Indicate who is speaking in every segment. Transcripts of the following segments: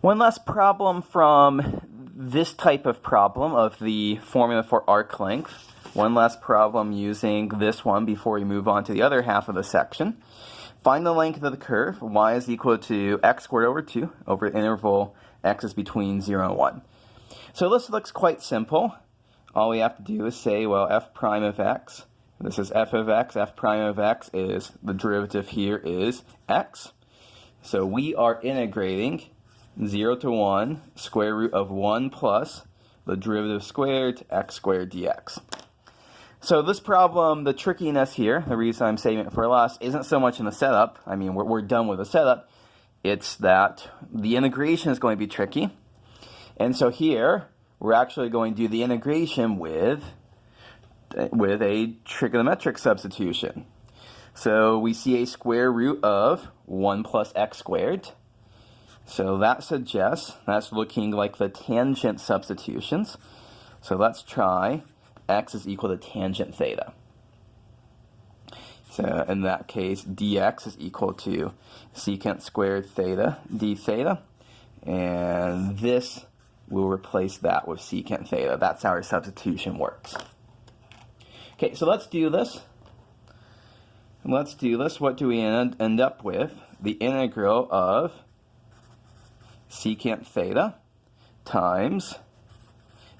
Speaker 1: One last problem from this type of problem of the formula for arc length. One last problem using this one before we move on to the other half of the section. Find the length of the curve. Y is equal to x squared over 2 over the interval x is between 0 and 1. So this looks quite simple. All we have to do is say, well, f prime of x. This is f of x. F prime of x is, the derivative here is x. So we are integrating 0 to 1, square root of 1 plus the derivative squared, x squared dx. So this problem, the trickiness here, the reason I'm saving it for last, isn't so much in the setup. I mean, we're done with the setup. It's that the integration is going to be tricky. And so here, we're actually going to do the integration with a trigonometric substitution. So we see a square root of 1 plus x squared. So that suggests that's looking like the tangent substitutions. So let's try x is equal to tangent theta. So in that case, dx is equal to secant squared theta d theta. And this will replace that with secant theta. That's how our substitution works. Okay, so let's do this. What do we end up with? The integral of secant theta times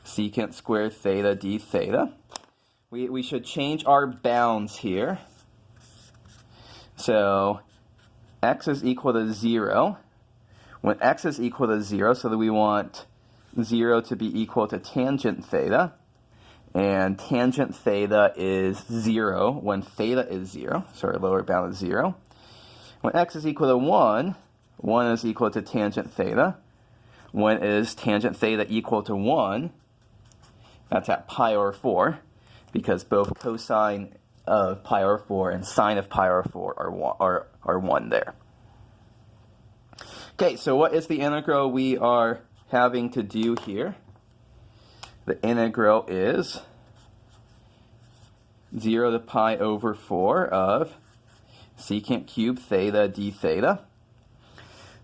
Speaker 1: secant squared theta d theta. We should change our bounds here. So x is equal to 0. When x is equal to 0, so that we want 0 to be equal to tangent theta. And tangent theta is 0 when theta is 0. So our lower bound is 0. When x is equal to 1, 1 is equal to tangent theta. When is tangent theta equal to 1? That's at pi over 4, because both cosine of pi over 4 and sine of pi over 4 are 1 there. Okay, so what is the integral we are having to do here? The integral is 0 to pi over 4 of secant cubed theta d theta.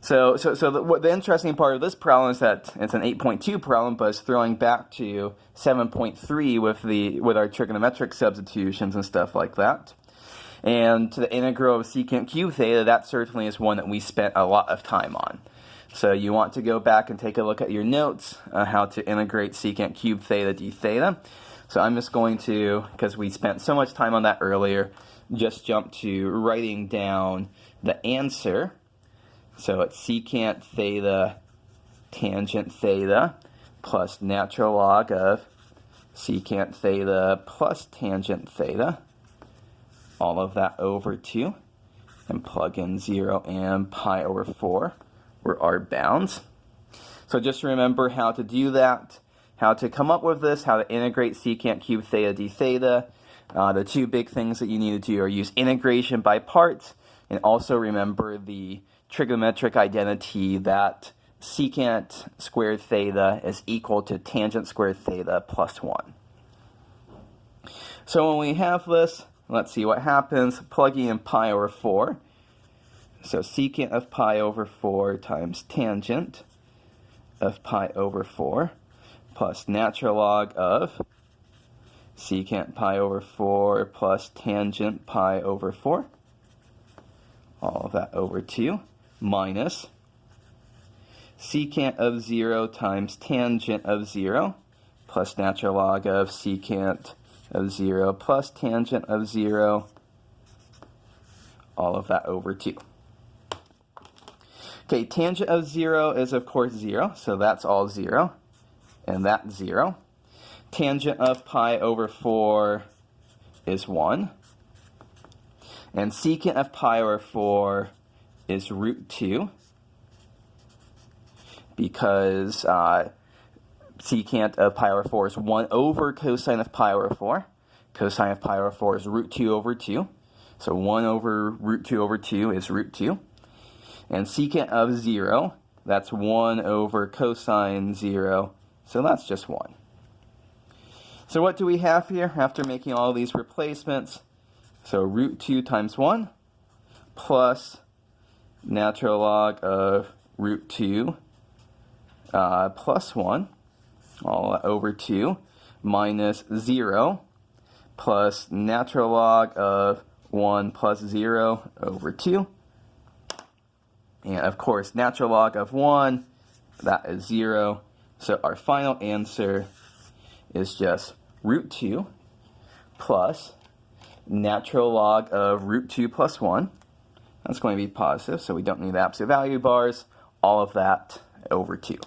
Speaker 1: So the interesting part of this problem is that it's an 8.2 problem, but it's throwing back to 7.3 with our trigonometric substitutions and stuff like that. And to the integral of secant cubed theta, that certainly is one that we spent a lot of time on. So you want to go back and take a look at your notes on how to integrate secant cubed theta d theta. So I'm just going to, because we spent so much time on that earlier, just jump to writing down the answer. So it's secant theta tangent theta plus natural log of secant theta plus tangent theta. All of that over 2. And plug in 0 and pi over 4 were our bounds. So just remember how to do that, how to come up with this, how to integrate secant cubed theta d theta. The two big things that you need to do are use integration by parts, and also remember the trigonometric identity that secant squared theta is equal to tangent squared theta plus 1. So when we have this, let's see what happens. Plugging in pi over 4. So secant of pi over 4 times tangent of pi over 4 plus natural log of secant pi over 4 plus tangent pi over 4. All of that over 2. Minus secant of 0 times tangent of 0 plus natural log of secant of 0 plus tangent of 0, all of that over 2. Okay, tangent of 0 is of course 0, so that's all 0, and that's 0. Tangent of pi over 4 is 1, and secant of pi over 4 is root 2, because secant of pi over 4 is 1 over cosine of pi over 4. Cosine of pi over 4 is root 2 over 2. So 1 over root 2 over 2 is root 2. And secant of 0, that's 1 over cosine 0. So that's just 1. So what do we have here after making all these replacements? So root 2 times 1 plus natural log of root 2 plus 1 all over 2 minus 0 plus natural log of 1 plus 0 over 2. And of course, natural log of 1, that is 0. So our final answer is just root 2 plus natural log of root 2 plus 1. That's going to be positive, so we don't need the absolute value bars. All of that over 2.